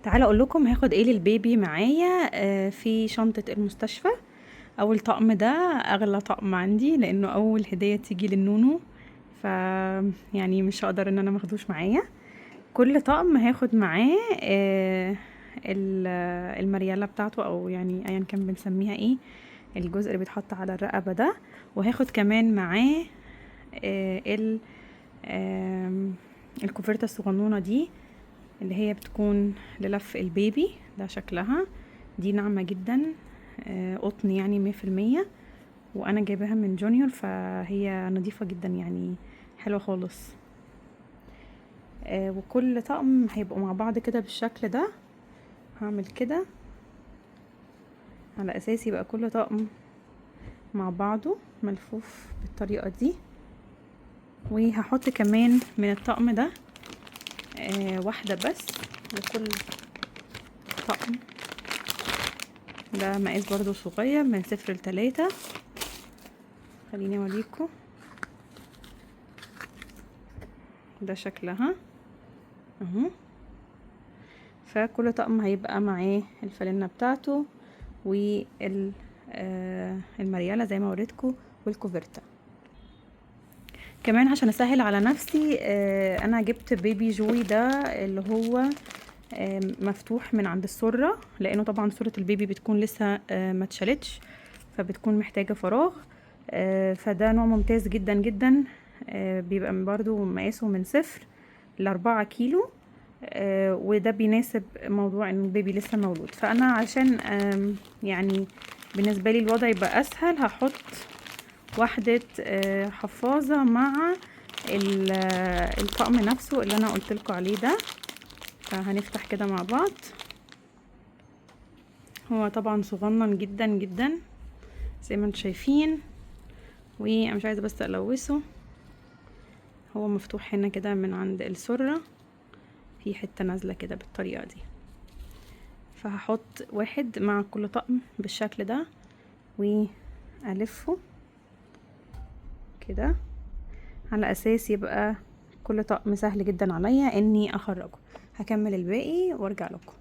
تعالى اقول لكم هاخد ايه للبيبي معايا في شنطة المستشفى. اول طقم ده اغلى طقم عندي لانه اول هدية تيجي للنونو. ف يعني مش هقدر ان انا ماخدوش معايا. كل طقم هاخد معاه المريالة بتاعته او يعني ايا كان بنسميها ايه، الجزء اللي بيتحط على الرقبة ده. وهاخد كمان معاه آه، ال آم، الكوفرتة الصغنونة دي اللي هي بتكون للف البيبي. ده شكلها دي ناعمة جدا، قطن يعني 100%. وانا جايباها من جونيور فهي نظيفة جدا يعني، حلوة خالص. وكل طقم هيبقوا مع بعض كده بالشكل ده. هعمل كده على اساس يبقى كل طقم مع بعضه ملفوف بالطريقة دي. وهحط كمان من الطقم ده واحدة بس لكل طقم. ده مقاس برضو صغير من 0 ل3. خليني اوريكم ده شكلها اهو. فكل طقم هيبقى معاه الفانلة بتاعته المريالة زي ما وريتكم والكوفرتا. كمان عشان اسهل على نفسي انا جبت بيبي جوي ده اللي هو مفتوح من عند السرة، لانه طبعا سرة البيبي بتكون لسه ما اتشالتش، فبتكون محتاجة فراغ. فده نوع ممتاز جدا جدا. بيبقى برضو مقاسه من 0 ل4 كيلو. وده بيناسب موضوع ان البيبي لسه مولود. فانا عشان يعني بالنسبة لي الوضع يبقى اسهل هحط واحدة حفاظة مع الطقم نفسه اللي انا قلتلكوا عليه ده. فهنفتح كده مع بعض. هو طبعا صغنن جدا جدا زي ما انتم شايفين، وانا مش عايزة بس الوثه. هو مفتوح هنا كده من عند السرة، في حتة نازلة كده بالطريقة دي. فهحط واحد مع كل طقم بالشكل ده والفه كده على اساس يبقى كل طقم سهل جدا عليا اني اخرجه. هكمل الباقي وارجع لكم.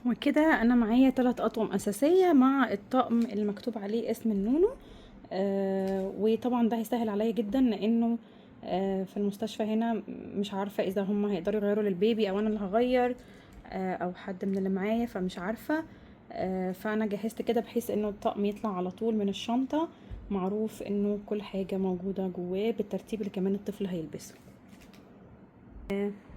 وكده انا معايا 3 اطقم اساسيه مع الطقم اللي مكتوب عليه اسم النونو. وطبعا ده هيسهل عليا جدا لانه في المستشفى هنا مش عارفه اذا هم هيقدروا يغيروا للبيبي او انا اللي هغير، او حد من اللي معايا، فمش عارفه. فانا جهزت كده بحيث انه الطقم يطلع على طول من الشنطه، معروف انه كل حاجه موجوده جواه بالترتيب اللي كمان الطفل هيلبسه.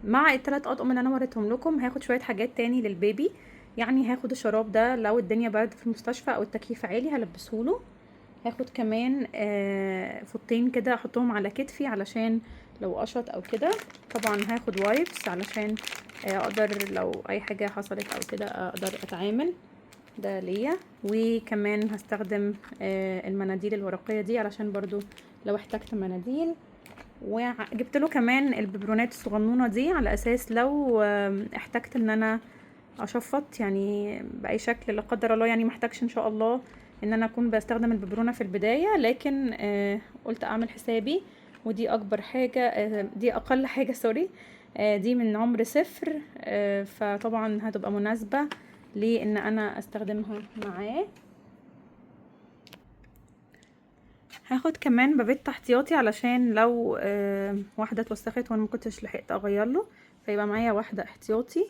مع ال3 اطقم اللي انا وريتهم لكم هاخد شويه حاجات تاني للبيبي. يعني هاخد الشراب ده لو الدنيا برد في المستشفى او التكييف عالي هلبسهوله. هاخد كمان فوطين كده احطهم على كتفي علشان لو قشط او كده. طبعا هاخد وايبس علشان اقدر لو اي حاجه حصلت او كده اقدر اتعامل، ده ليا. وكمان هستخدم المناديل الورقيه دي علشان برضو لو احتجت مناديل. وجبت له كمان الببرونات الصغنونه دي على اساس لو احتجت ان انا اشفط يعني باي شكل لا قدر الله، يعني محتاجش ان شاء الله ان انا اكون بستخدم الببرونه في البدايه، لكن قلت اعمل حسابي. ودي اكبر حاجه، دي اقل حاجه سوري، دي من عمر 0، فطبعا هتبقى مناسبه لان انا استخدمها معاه. هاخد كمان بابيت احتياطي علشان لو واحده اتوسخت وانا مكنتش لحقت اغير له، فيبقى معايا واحده احتياطي.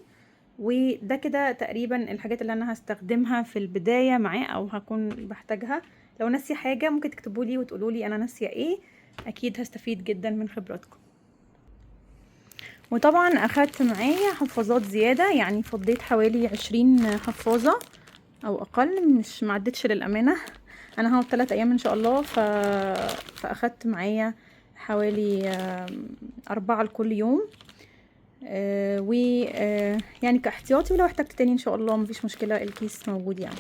وده كده تقريبا الحاجات اللي انا هستخدمها في البدايه معاه او هكون بحتاجها. لو ناسيه حاجه ممكن تكتبوا لي وتقولوا لي انا ناسيه ايه، اكيد هستفيد جدا من خبراتكم. وطبعا اخدت معايا حفاظات زياده، يعني فضيت حوالي 20 حفاظه او اقل، مش معدتش للامانه. انا هقعد 3 ايام ان شاء الله، فاخدت معايا حوالي 4 لكل يوم. و يعني كاحتياطي، ولو احتجت تاني ان شاء الله مفيش مشكله الكيس موجود يعني.